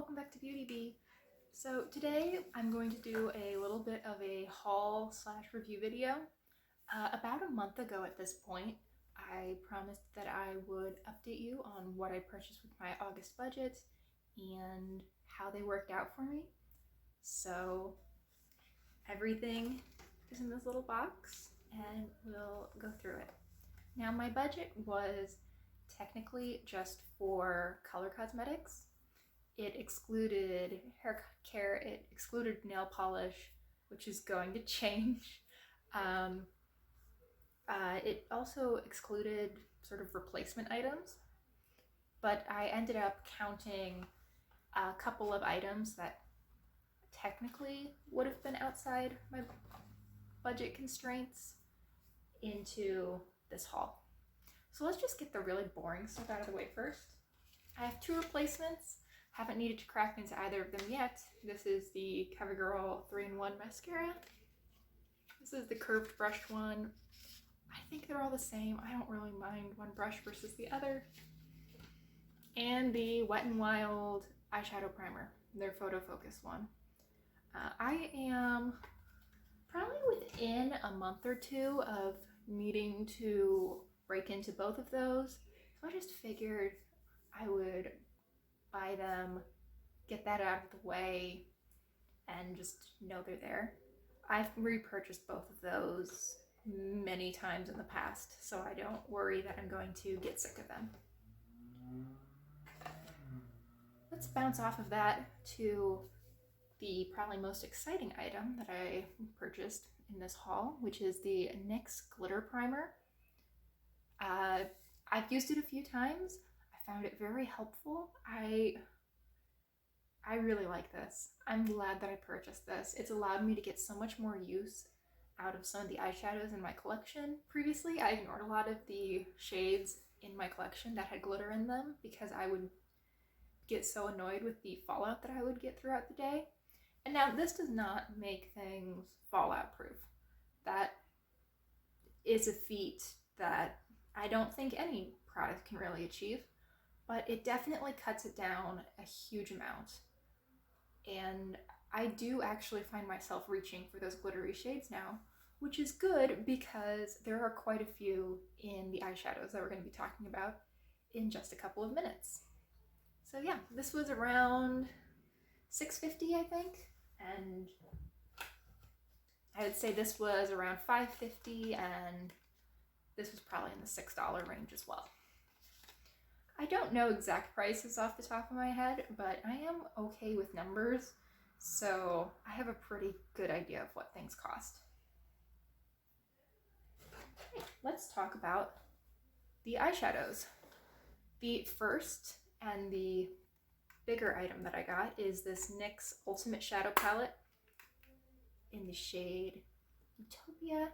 welcome back to Beauty Bee. So today I'm going to do a little bit of a haul slash review video. About a month ago at this point, I promised that I would update you on what I purchased with my August budget and how they worked out for me. So everything is in this little box and we'll go through it. Now my budget was technically just for color cosmetics. It excluded hair care, it excluded nail polish, which is going to change. It also excluded sort of replacement items, but I ended up counting a couple of items that technically would have been outside my budget constraints into this haul. So let's just get the really boring stuff out of the way first. I have two replacements. Haven't needed to crack into either of them yet. This is the CoverGirl 3-in-1 mascara. This is the curved brushed one. I think they're all the same. I don't really mind one brush versus the other. And the Wet n Wild eyeshadow primer, their photo focus one. I am probably within a month or two of needing to break into both of those. So I just figured I would buy them, get that out of the way, and just know they're there. I've repurchased both of those many times in the past, so I don't worry that I'm going to get sick of them. Let's bounce off of that to the probably most exciting item that I purchased in this haul, which is the NYX glitter primer. I've used it a few times. I found it very helpful. I really like this. I'm glad that I purchased this. It's allowed me to get so much more use out of some of the eyeshadows in my collection. Previously, I ignored a lot of the shades in my collection that had glitter in them because I would get so annoyed with the fallout that I would get throughout the day. And now this does not make things fallout proof. That is a feat that I don't think any product can really achieve, but it definitely cuts it down a huge amount. And I do actually find myself reaching for those glittery shades now, which is good because there are quite a few in the eyeshadows that we're going to be talking about in just a couple of minutes. So yeah, this was around $6.50, I think, and I would say this was around $5.50, and this was probably in the $6 range as well. I don't know exact prices off the top of my head, but I am okay with numbers, so I have a pretty good idea of what things cost. Okay, let's talk about the eyeshadows. The first and the bigger item that I got is this NYX Ultimate Shadow Palette in the shade Utopia.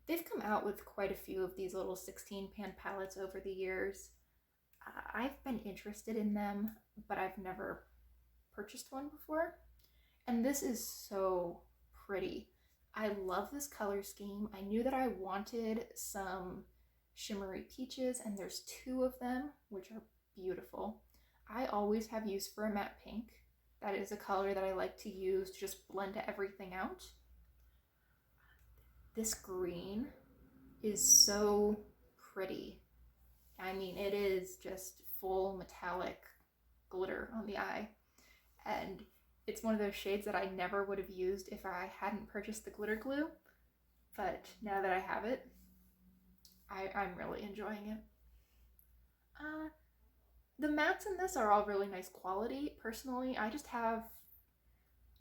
They've come out with quite a few of these little 16-pan palettes over the years. I've been interested in them, but I've never purchased one before. And this is so pretty. I love this color scheme. I knew that I wanted some shimmery peaches, and there's two of them, which are beautiful. I always have use for a matte pink. That is a color that I like to use to just blend everything out. This green is so pretty. I mean, it is just full metallic glitter on the eye. And it's one of those shades that I never would have used if I hadn't purchased the glitter glue. But now that I have it, I'm really enjoying it. The mattes in this are all really nice quality. Personally, I just have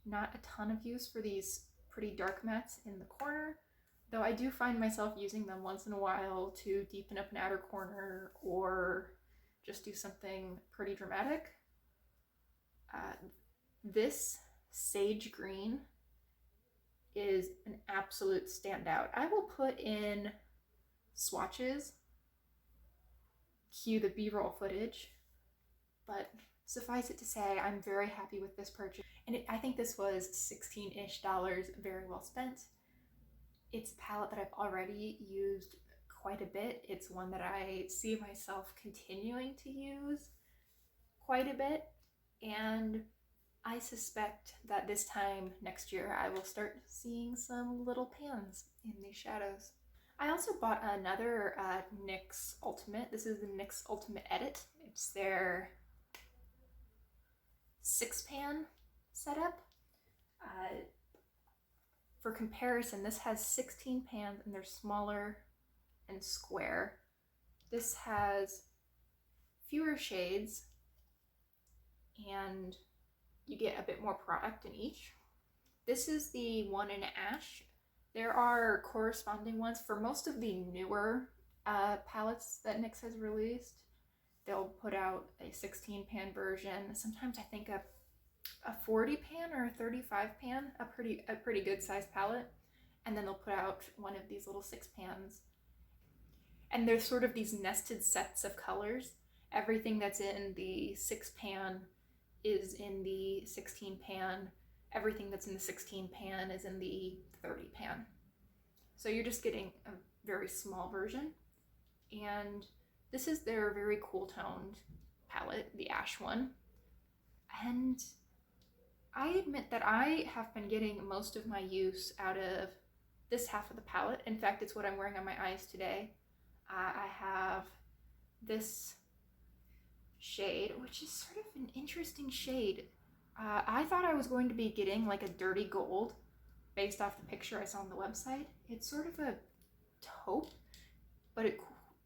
not a ton of use for these pretty dark mattes in the corner, though I do find myself using them once in a while to deepen up an outer corner or just do something pretty dramatic. This sage green is an absolute standout. I will put in swatches, cue the B-roll footage, but suffice it to say, I'm very happy with this purchase. And I think this was $16-ish, very well spent. It's a palette that I've already used quite a bit. It's one that I see myself continuing to use quite a bit. And I suspect that this time next year I will start seeing some little pans in these shadows. I also bought another NYX Ultimate. This is the NYX Ultimate Edit. It's their 6-pan setup. Uh, for comparison, this has 16 pans and they're smaller and square. This has fewer shades and you get a bit more product in each. This is the one in ash. There are corresponding ones for most of the newer palettes that NYX has released. They'll put out a 16-pan version. Sometimes I think a 40-pan or a 35-pan, a pretty good sized palette. And then they'll put out one of these little 6-pans. And there's sort of these nested sets of colors. Everything that's in the 6-pan is in the 16-pan. Everything that's in the 16-pan is in the 30-pan. So you're just getting a very small version. And this is their very cool toned palette, the ash one. And I admit that I have been getting most of my use out of this half of the palette. In fact, it's what I'm wearing on my eyes today. I have this shade, which is sort of an interesting shade. I thought I was going to be getting like a dirty gold based off the picture I saw on the website. It's sort of a taupe, but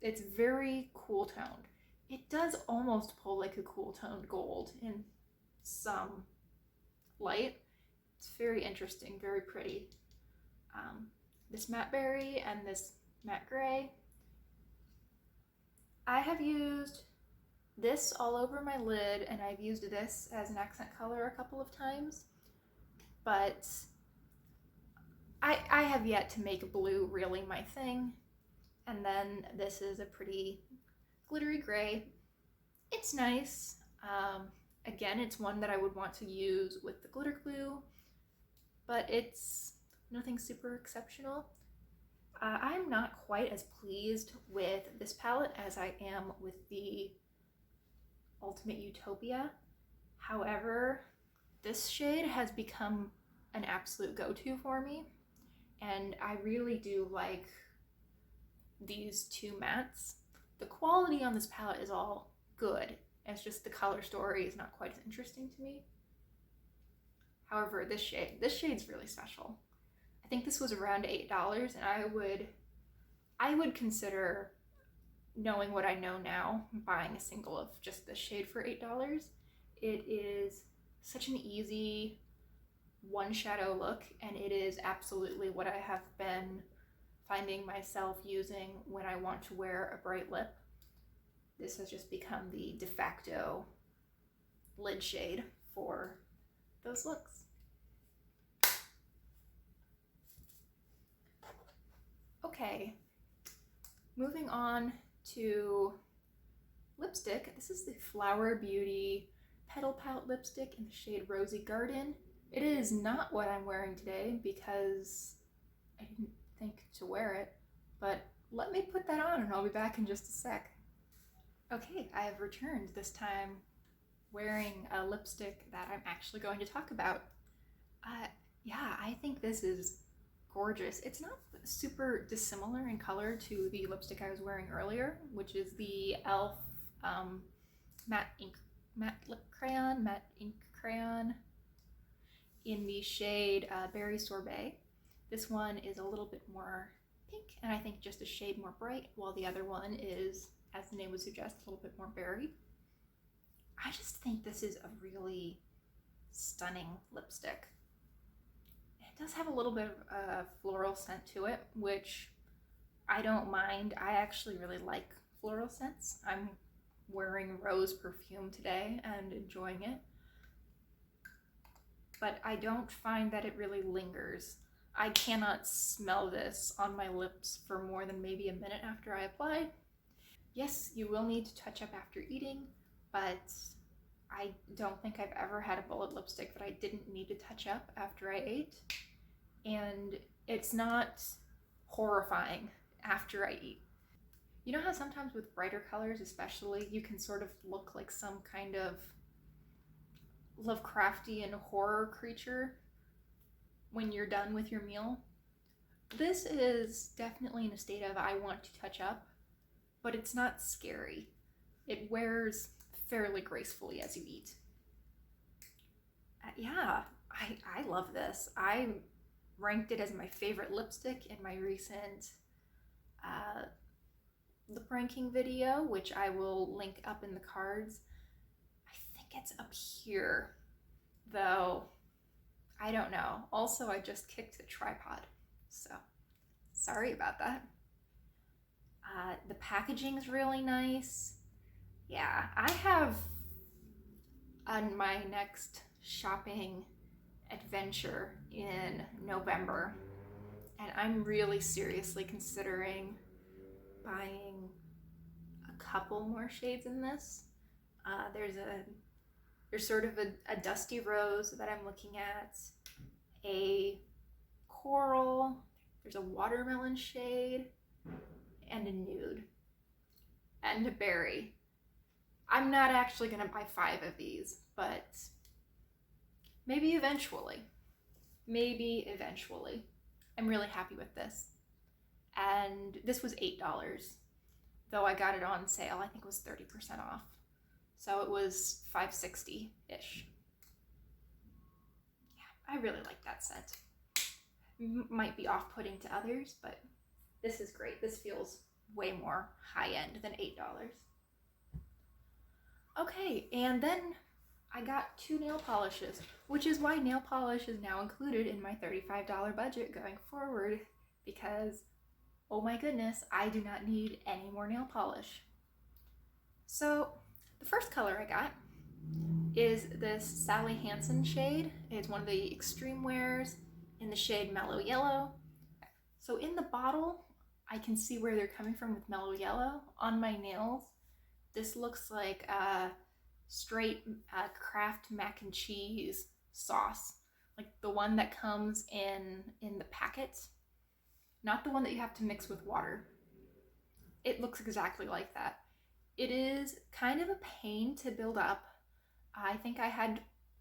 it's very cool toned. It does almost pull like a cool toned gold in some light. It's very interesting, very pretty. This matte berry and this matte gray. I have used this all over my lid and I've used this as an accent color a couple of times, but I have yet to make blue really my thing. And then this is a pretty glittery gray. It's nice. Again, it's one that I would want to use with the glitter glue, but it's nothing super exceptional. I'm not quite as pleased with this palette as I am with the Ultimate Utopia. However, this shade has become an absolute go-to for me, and I really do like these two mattes. The quality on this palette is all good. It's just the color story is not quite as interesting to me. However, this shade's really special. I think this was around $8, and I would consider, knowing what I know now, buying a single of just this shade for $8. It is such an easy one shadow look, and it is absolutely what I have been finding myself using when I want to wear a bright lip. This has just become the de facto lid shade for those looks. Okay, moving on to lipstick. This is the Flower Beauty Petal Palette lipstick in the shade Rosy Garden. It is not what I'm wearing today because I didn't think to wear it, but let me put that on and I'll be back in just a sec. Okay, I have returned, this time wearing a lipstick that I'm actually going to talk about. Yeah, I think this is gorgeous. It's not super dissimilar in color to the lipstick I was wearing earlier, which is the e.l.f. Matte ink crayon in the shade Berry Sorbet. This one is a little bit more pink and I think just a shade more bright, while the other one is, as the name would suggest, a little bit more berry. I just think this is a really stunning lipstick. It does have a little bit of a floral scent to it, which I don't mind. I actually really like floral scents. I'm wearing rose perfume today and enjoying it, but I don't find that it really lingers. I cannot smell this on my lips for more than maybe a minute after I apply. Yes, you will need to touch up after eating, but I don't think I've ever had a bullet lipstick that I didn't need to touch up after I ate, and it's not horrifying after I eat. You know how sometimes with brighter colors especially, you can sort of look like some kind of Lovecraftian horror creature when you're done with your meal. This is definitely in a state of I want to touch up, but it's not scary. It wears fairly gracefully as you eat. Yeah, I love this. I ranked it as my favorite lipstick in my recent lip ranking video, which I will link up in the cards. I think it's up here, though I don't know. Also, I just kicked the tripod, so sorry about that. The packaging is really nice. Yeah, I have on my next shopping adventure in November, and I'm really seriously considering buying a couple more shades in this. There's sort of a dusty rose that I'm looking at, a coral, there's a watermelon shade, and a nude, and a berry. I'm not actually gonna buy 5 of these, but maybe eventually. Maybe eventually. I'm really happy with this. And this was $8, though I got it on sale. I think it was 30% off. So it was $5.60-ish. Yeah, I really like that scent. Might be off-putting to others, but this is great. This feels way more high-end than $8. Okay, and then I got 2 nail polishes, which is why nail polish is now included in my $35 budget going forward, because, oh my goodness, I do not need any more nail polish. So, the first color I got is this Sally Hansen shade. It's one of the extreme wears in the shade Mellow Yellow. So in the bottle, I can see where they're coming from with Mellow Yellow. On my nails, this looks like a straight Kraft mac and cheese sauce, like the one that comes in the packet, not the one that you have to mix with water. It looks exactly like that. It is kind of a pain to build up. I think I had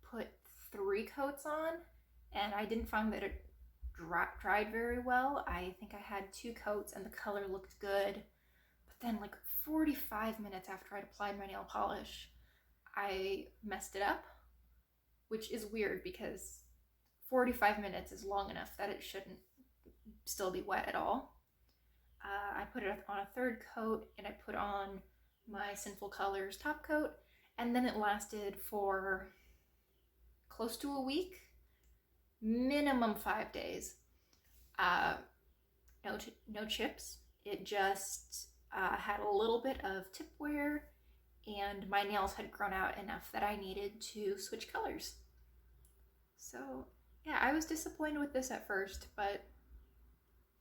put 3 coats on, and I didn't find that it dried very well. I think I had 2 coats and the color looked good, but then like 45 minutes after I'd applied my nail polish, I messed it up, which is weird because 45 minutes is long enough that it shouldn't still be wet at all. I put it on a 3rd coat, and I put on my Sinful Colors top coat, and then it lasted for close to a week, minimum 5 days. No chips. It just had a little bit of tip wear, and my nails had grown out enough that I needed to switch colors. So yeah, I was disappointed with this at first, but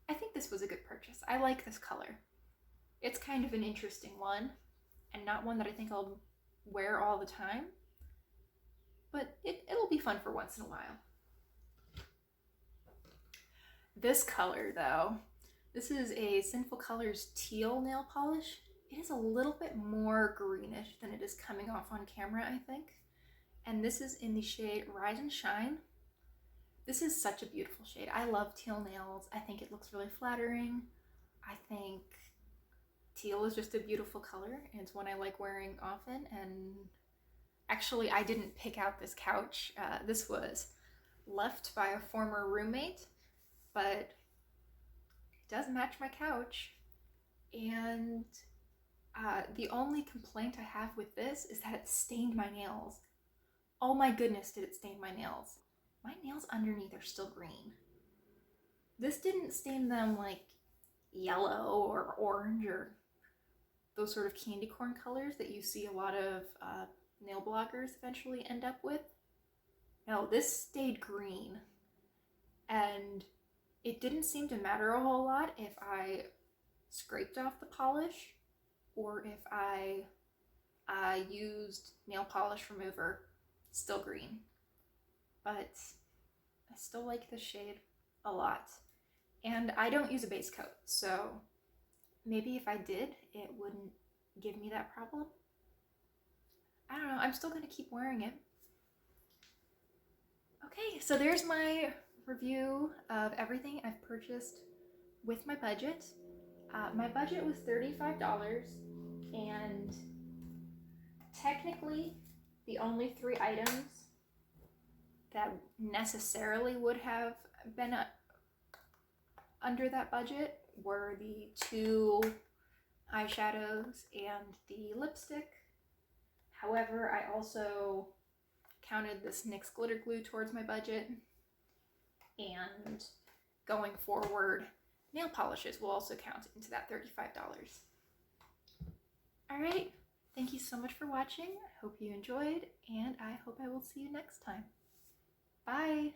I think this was a good purchase. I like this color. It's kind of an interesting one, and not one that I think I'll wear all the time, but it'll be fun for once in a while. This color though, this is a Sinful Colors teal nail polish. It is a little bit more greenish than it is coming off on camera, I think. And this is in the shade Rise and Shine. This is such a beautiful shade. I love teal nails. I think it looks really flattering. I think teal is just a beautiful color, and it's one I like wearing often. And actually, I didn't pick out this couch. This was left by a former roommate, but it does match my couch. And the only complaint I have with this is that it stained my nails. Oh my goodness, did it stain my nails. My nails underneath are still green. This didn't stain them like yellow or orange or those sort of candy corn colors that you see a lot of nail bloggers eventually end up with. No, this stayed green. And it didn't seem to matter a whole lot if I scraped off the polish or if I used nail polish remover. Still green. But I still like this shade a lot. And I don't use a base coat, so maybe if I did, it wouldn't give me that problem. I don't know, I'm still gonna keep wearing it. Okay, so there's my review of everything I've purchased with my budget. My budget was $35, and technically the only 3 items that necessarily would have been under that budget were the 2 eyeshadows and the lipstick. However, I also counted this NYX glitter glue towards my budget, and going forward, nail polishes will also count into that $35. Alright, thank you so much for watching. I hope you enjoyed, and I hope I will see you next time. Bye!